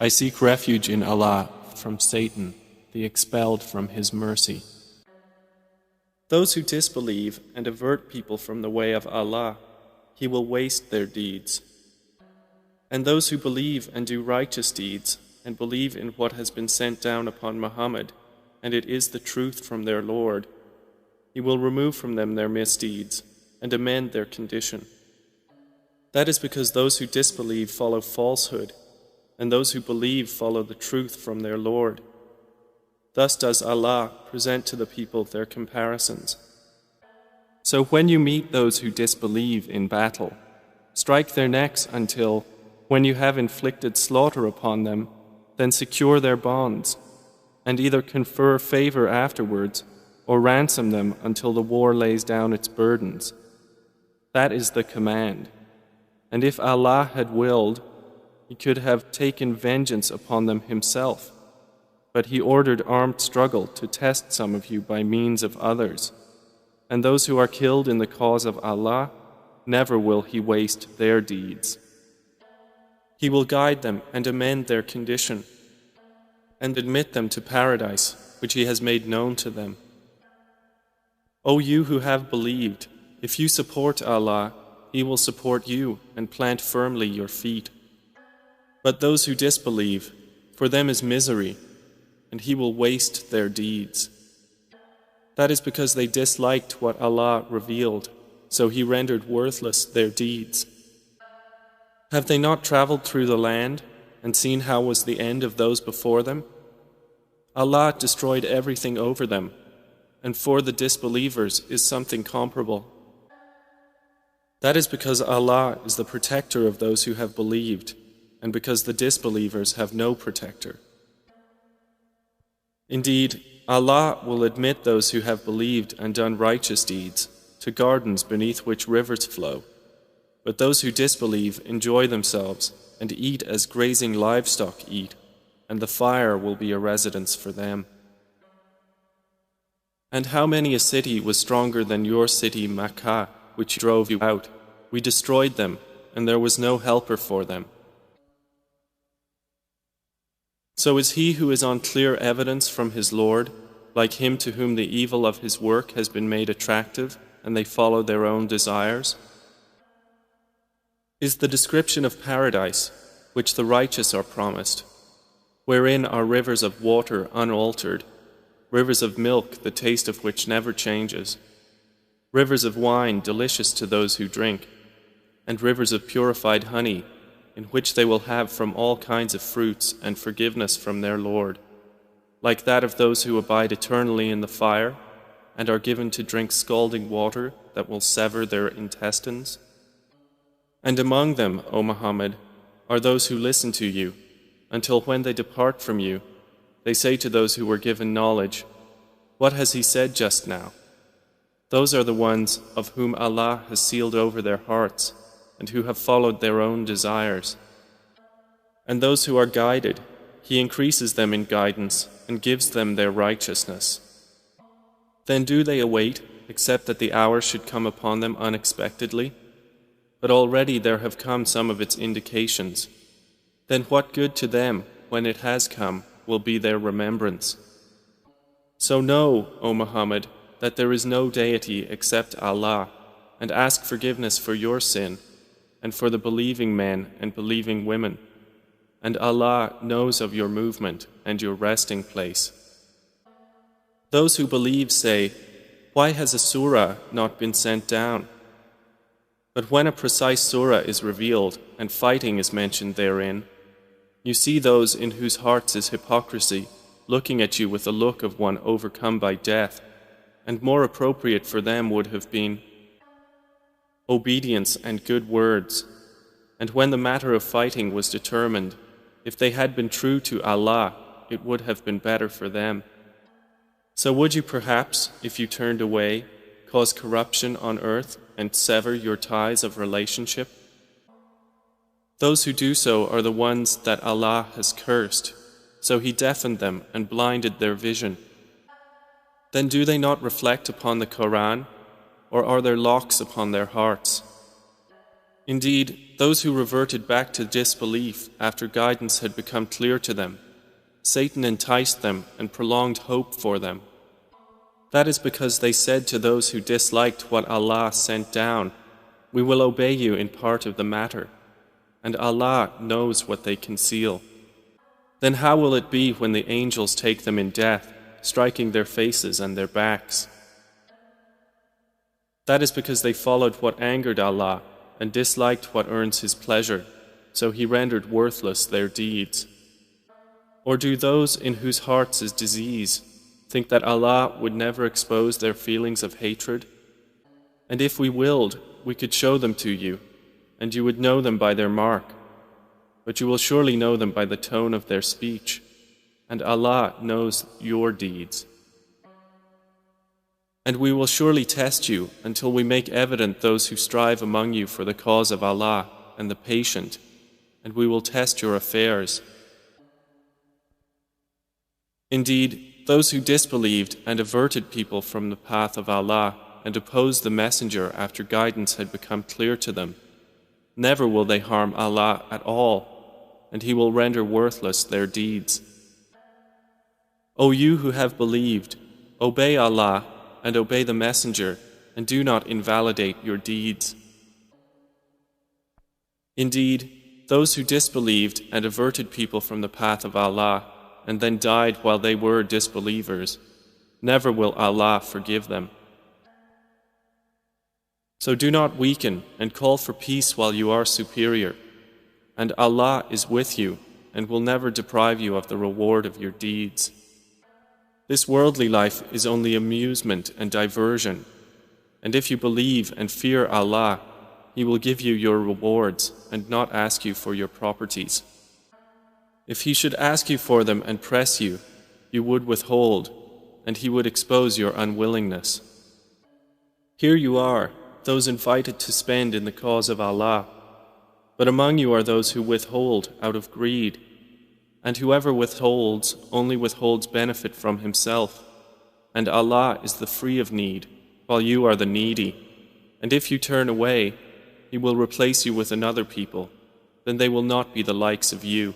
I seek refuge in Allah from Satan, the expelled from His mercy. Those who disbelieve and avert people from the way of Allah, He will waste their deeds. And those who believe and do righteous deeds and believe in what has been sent down upon Muhammad, and it is the truth from their Lord, He will remove from them their misdeeds and amend their condition. That is because those who disbelieve follow falsehood, and those who believe follow the truth from their Lord. Thus does Allah present to the people their comparisons. So when you meet those who disbelieve in battle, strike their necks until, when you have inflicted slaughter upon them, then secure their bonds, and either confer favor afterwards, or ransom them until the war lays down its burdens. That is the command. And if Allah had willed, He could have taken vengeance upon them Himself, but He ordered armed struggle to test some of you by means of others, and those who are killed in the cause of Allah, never will He waste their deeds. He will guide them and amend their condition, and admit them to paradise, which He has made known to them. O you who have believed, if you support Allah, He will support you and plant firmly your feet. But those who disbelieve, for them is misery, and He will waste their deeds. That is because they disliked what Allah revealed, so He rendered worthless their deeds. Have they not traveled through the land and seen how was the end of those before them? Allah destroyed everything over them, and for the disbelievers is something comparable. That is because Allah is the protector of those who have believed, and because the disbelievers have no protector. Indeed, Allah will admit those who have believed and done righteous deeds to gardens beneath which rivers flow, but those who disbelieve enjoy themselves and eat as grazing livestock eat, and the fire will be a residence for them. And how many a city was stronger than your city Makkah, which drove you out? We destroyed them, and there was no helper for them. So is he who is on clear evidence from his Lord, like him to whom the evil of his work has been made attractive, and they follow their own desires? Is the description of paradise, which the righteous are promised, wherein are rivers of water unaltered, rivers of milk the taste of which never changes, rivers of wine delicious to those who drink, and rivers of purified honey, in which they will have from all kinds of fruits and forgiveness from their Lord, like that of those who abide eternally in the fire and are given to drink scalding water that will sever their intestines? And among them, O Muhammad, are those who listen to you, until when they depart from you, they say to those who were given knowledge, "What has he said just now?" Those are the ones of whom Allah has sealed over their hearts, and who have followed their own desires. And those who are guided, He increases them in guidance and gives them their righteousness. Then do they await, except that the hour should come upon them unexpectedly? But already there have come some of its indications. Then what good to them, when it has come, will be their remembrance? So know, O Muhammad, that there is no deity except Allah, and ask forgiveness for your sin, and for the believing men and believing women. And Allah knows of your movement and your resting place. Those who believe say, "Why has a surah not been sent down?" But when a precise surah is revealed and fighting is mentioned therein, you see those in whose hearts is hypocrisy looking at you with the look of one overcome by death, and more appropriate for them would have been obedience and good words. And when the matter of fighting was determined, if they had been true to Allah, it would have been better for them. So would you perhaps, if you turned away, cause corruption on earth and sever your ties of relationship? Those who do so are the ones that Allah has cursed, so He deafened them and blinded their vision. Then do they not reflect upon the Quran, or are there locks upon their hearts? Indeed, those who reverted back to disbelief after guidance had become clear to them, Satan enticed them and prolonged hope for them. That is because they said to those who disliked what Allah sent down, "We will obey you in part of the matter, and Allah knows what they conceal." Then how will it be when the angels take them in death, striking their faces and their backs? That is because they followed what angered Allah and disliked what earns His pleasure, so He rendered worthless their deeds. Or do those in whose hearts is disease think that Allah would never expose their feelings of hatred? And if we willed, we could show them to you, and you would know them by their mark. But you will surely know them by the tone of their speech, and Allah knows your deeds. And we will surely test you until we make evident those who strive among you for the cause of Allah and the patient, and we will test your affairs. Indeed, those who disbelieved and averted people from the path of Allah and opposed the Messenger after guidance had become clear to them, never will they harm Allah at all, and He will render worthless their deeds. O you who have believed, obey Allah and obey the Messenger, and do not invalidate your deeds. Indeed, those who disbelieved and averted people from the path of Allah and then died while they were disbelievers, never will Allah forgive them. So do not weaken and call for peace while you are superior, and Allah is with you and will never deprive you of the reward of your deeds. This worldly life is only amusement and diversion, and if you believe and fear Allah, He will give you your rewards and not ask you for your properties. If He should ask you for them and press you, you would withhold, and He would expose your unwillingness. Here you are, those invited to spend in the cause of Allah, but among you are those who withhold out of greed, and whoever withholds only withholds benefit from himself, and Allah is the free of need, while you are the needy. And if you turn away, He will replace you with another people, then they will not be the likes of you.